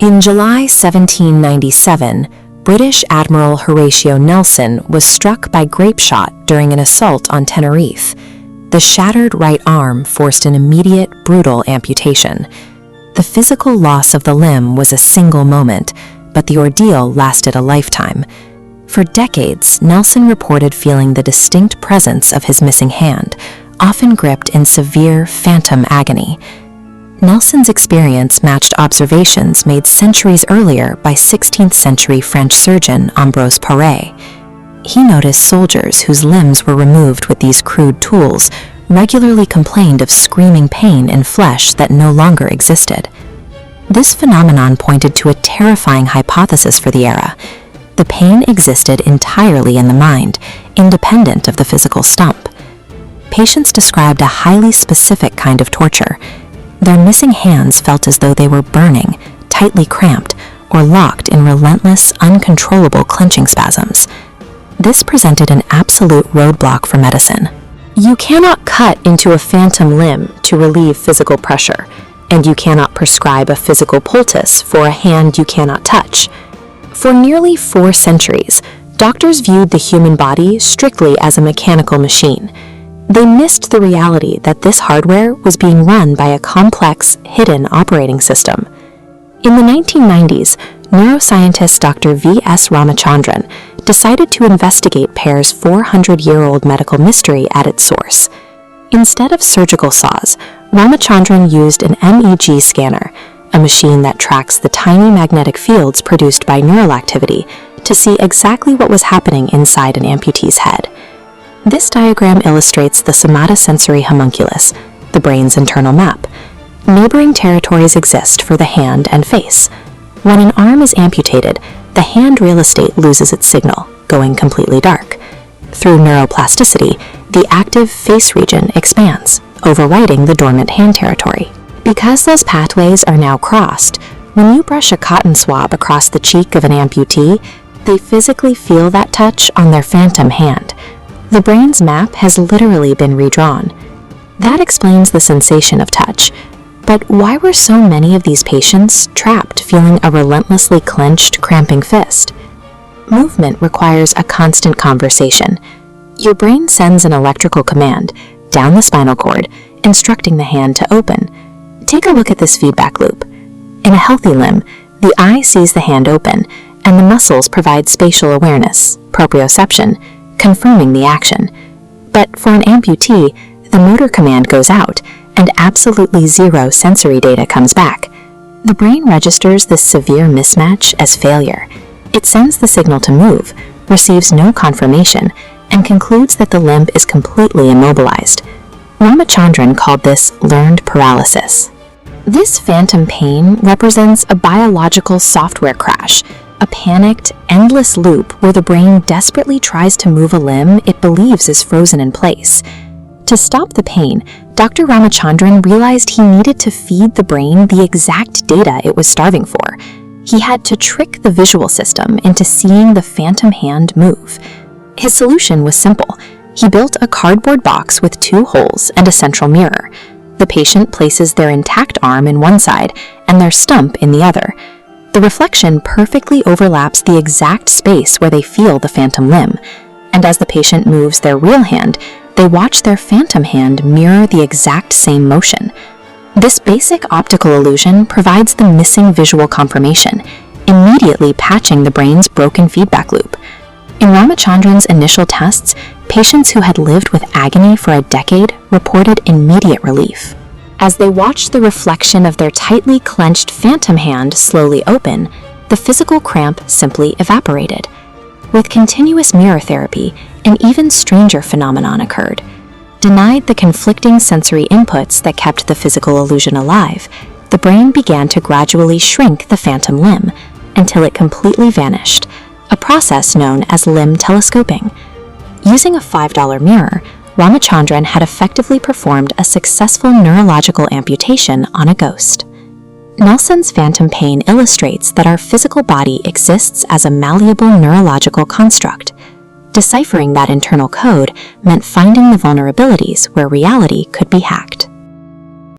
In July 1797, British Admiral Horatio Nelson was struck by grape shot during an assault on Tenerife. The shattered right arm forced an immediate, brutal amputation. The physical loss of the limb was a single moment, but the ordeal lasted a lifetime. For decades, Nelson reported feeling the distinct presence of his missing hand, often gripped in severe, phantom agony. Nelson's experience matched observations made centuries earlier by 16th century French surgeon Ambroise Paré. He noticed soldiers whose limbs were removed with these crude tools regularly complained of screaming pain in flesh that no longer existed. This phenomenon pointed to a terrifying hypothesis for the era. The pain existed entirely in the mind, independent of the physical stump. Patients described a highly specific kind of torture. Their missing hands felt as though they were burning, tightly cramped, or locked in relentless, uncontrollable clenching spasms. This presented an absolute roadblock for medicine. You cannot cut into a phantom limb to relieve physical pressure, and you cannot prescribe a physical poultice for a hand you cannot touch. For nearly 4 centuries, doctors viewed the human body strictly as a mechanical machine. They missed the reality that this hardware was being run by a complex, hidden operating system. In the 1990s, neuroscientist Dr. V.S. Ramachandran decided to investigate Pear's 400-year-old medical mystery at its source. Instead of surgical saws, Ramachandran used an MEG scanner, a machine that tracks the tiny magnetic fields produced by neural activity, to see exactly what was happening inside an amputee's head. This diagram illustrates the somatosensory homunculus, the brain's internal map. Neighboring territories exist for the hand and face. When an arm is amputated, the hand real estate loses its signal, going completely dark. Through neuroplasticity, the active face region expands, overriding the dormant hand territory. Because those pathways are now crossed, when you brush a cotton swab across the cheek of an amputee, they physically feel that touch on their phantom hand. The brain's map has literally been redrawn. That explains the sensation of touch. But why were so many of these patients trapped feeling a relentlessly clenched, cramping fist? Movement requires a constant conversation. Your brain sends an electrical command down the spinal cord, instructing the hand to open. Take a look at this feedback loop. In a healthy limb, the eye sees the hand open, and the muscles provide spatial awareness, proprioception, confirming the action. But for an amputee, the motor command goes out, and absolutely zero sensory data comes back. The brain registers this severe mismatch as failure. It sends the signal to move, receives no confirmation, and concludes that the limb is completely immobilized. Ramachandran called this learned paralysis. This phantom pain represents a biological software crash, a panicked, endless loop where the brain desperately tries to move a limb it believes is frozen in place. To stop the pain, Dr. Ramachandran realized he needed to feed the brain the exact data it was starving for. He had to trick the visual system into seeing the phantom hand move. His solution was simple. He built a cardboard box with 2 holes and a central mirror. The patient places their intact arm in one side and their stump in the other. The reflection perfectly overlaps the exact space where they feel the phantom limb, and as the patient moves their real hand, they watch their phantom hand mirror the exact same motion. This basic optical illusion provides the missing visual confirmation, immediately patching the brain's broken feedback loop. In Ramachandran's initial tests, patients who had lived with agony for a decade reported immediate relief. As they watched the reflection of their tightly clenched phantom hand slowly open, the physical cramp simply evaporated. With continuous mirror therapy, an even stranger phenomenon occurred. Denied the conflicting sensory inputs that kept the physical illusion alive, the brain began to gradually shrink the phantom limb until it completely vanished, a process known as limb telescoping. Using a $5 mirror, Ramachandran had effectively performed a successful neurological amputation on a ghost. Nelson's phantom pain illustrates that our physical body exists as a malleable neurological construct. Deciphering that internal code meant finding the vulnerabilities where reality could be hacked.